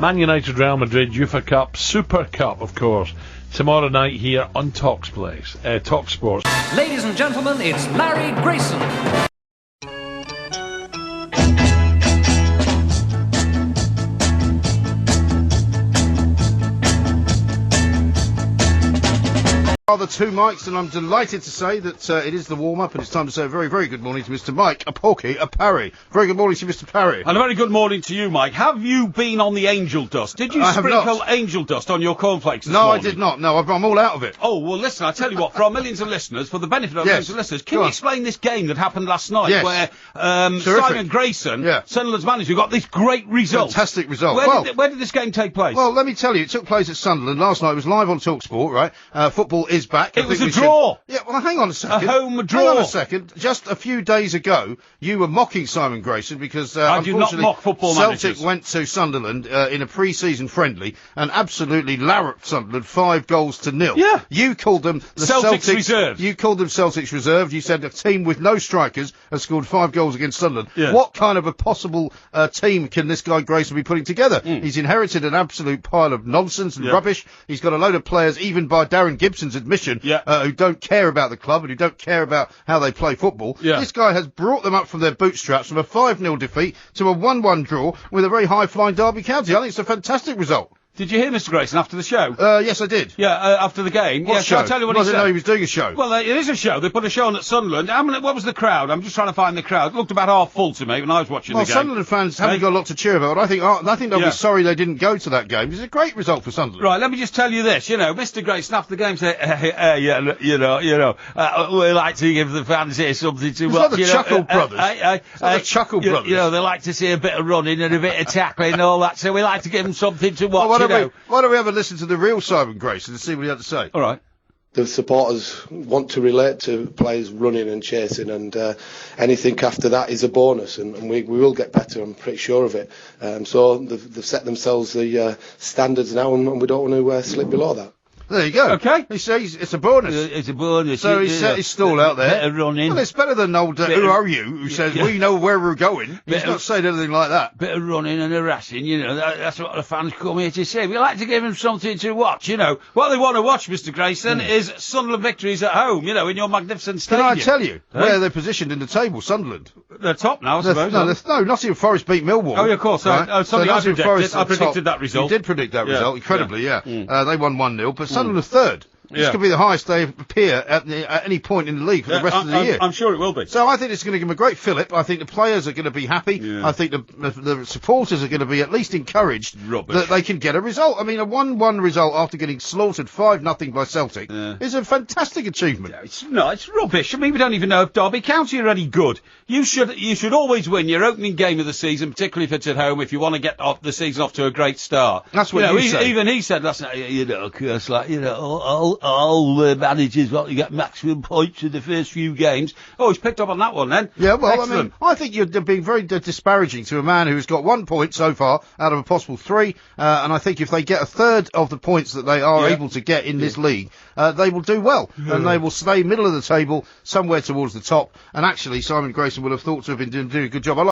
Man United, Real Madrid, UEFA Cup, Super Cup, of course. Tomorrow night here on talkSPORT. Ladies and gentlemen, it's Larry Grayson. The two mics, and I'm delighted to say that it is the warm-up, and it's time to say a very, very good morning to Mr. Mike, a Porky, a Parry. Very good morning to you, Mr. Parry. And a very good morning to you, Mike. Have you been on the angel dust? Did you sprinkle angel dust on your cornflakes this morning? No, I did not. No, I'm all out of it. Oh, well, listen, I tell you what, for our millions of listeners, for the benefit of millions of listeners, can you explain this game that happened last night where Simon Grayson, Sunderland's manager, got this great result? Fantastic result. Where did this game take place? Well, let me tell you, it took place at Sunderland last night. It was live on talkSPORT, right? Football is back. It was a draw. Yeah, well, hang on a second. A home draw. Hang on a second. Just a few days ago, you were mocking Simon Grayson because, I do not mock football managers. Celtic went to Sunderland in a pre-season friendly and absolutely larruped Sunderland 5-0. Yeah. You called them the Celtics reserve. You called them Celtics reserve. You said a team with no strikers has scored 5 goals against Sunderland. Yeah. What kind of a possible team can this guy Grayson be putting together? He's inherited an absolute pile of nonsense and rubbish. He's got a load of players, even by Darren Gibson's admission, who don't care about the club and who don't care about how they play football. This guy has brought them up from their bootstraps from a 5-0 defeat to a 1-1 draw with a very high-flying Derby County. I think it's a fantastic result. Did you hear Mr. Grayson after the show? Yes, I did. Yeah, after the game. What show? I'll tell you what I he said. didn't know he was doing a show. Well, it is a show. They put a show on at Sunderland. What was the crowd? I'm just trying to find the crowd. It looked about half full to me when I was watching the game. Well, Sunderland fans haven't got a lot to cheer about. I think they'll be sorry they didn't go to that game. It's a great result for Sunderland. Right, let me just tell you this. You know, Mr. Grayson after the game said, we like to give the fans here something to watch. The Chuckle Brothers. The Chuckle Brothers. You know, they like to see a bit of running and a bit of tackling and all that, so we like to give them something to watch, Why don't we have a listen to the real Simon Grayson and see what he had to say? All right. The supporters want to relate to players running and chasing, and anything after that is a bonus, and we will get better, I'm pretty sure of it. So they've set themselves the standards now, and we don't want to slip below that. There you go. Okay. He says it's a bonus. It's a bonus. So he's set his stall out there. Better running. Well, it's better than old who are you, who says we know where we're going. He's not saying anything like that. Bit of running and harassing, that's what the fans come here to say. We like to give them something to watch, What they want to watch, Mr. Grayson, is Sunderland victories at home, in your magnificent stadium. Can I tell you where they're positioned in the table, Sunderland? They're top now, I suppose. No, Nottingham Forest beat Millwall. Oh, yeah, of course. Right? I predicted that result. You did predict that result, incredibly, They won 1-0, but Sunderland are third. This could be the highest they appear at any point in the league for the rest of the year. I'm sure it will be. So I think it's going to give them a great fillip. I think the players are going to be happy. Yeah. I think the supporters are going to be at least encouraged that they can get a result. I mean, a 1-1 result after getting slaughtered 5-0 by Celtic is a fantastic achievement. Yeah, it's rubbish. I mean, we don't even know if Derby County are any good. You should always win your opening game of the season, particularly if it's at home, if you want to get the season off to a great start. That's what you say. Even he said last night, all the managers want to get maximum points in the first few games. Oh, he's picked up on that one then. Yeah, well, excellent. I mean, I think you're being very disparaging to a man who's got 1 point so far out of a possible 3, and I think if they get a third of the points that they are able to get in this league, they will do well, and they will stay middle of the table, somewhere towards the top, and actually Simon Grayson would have thought to have been doing a good job.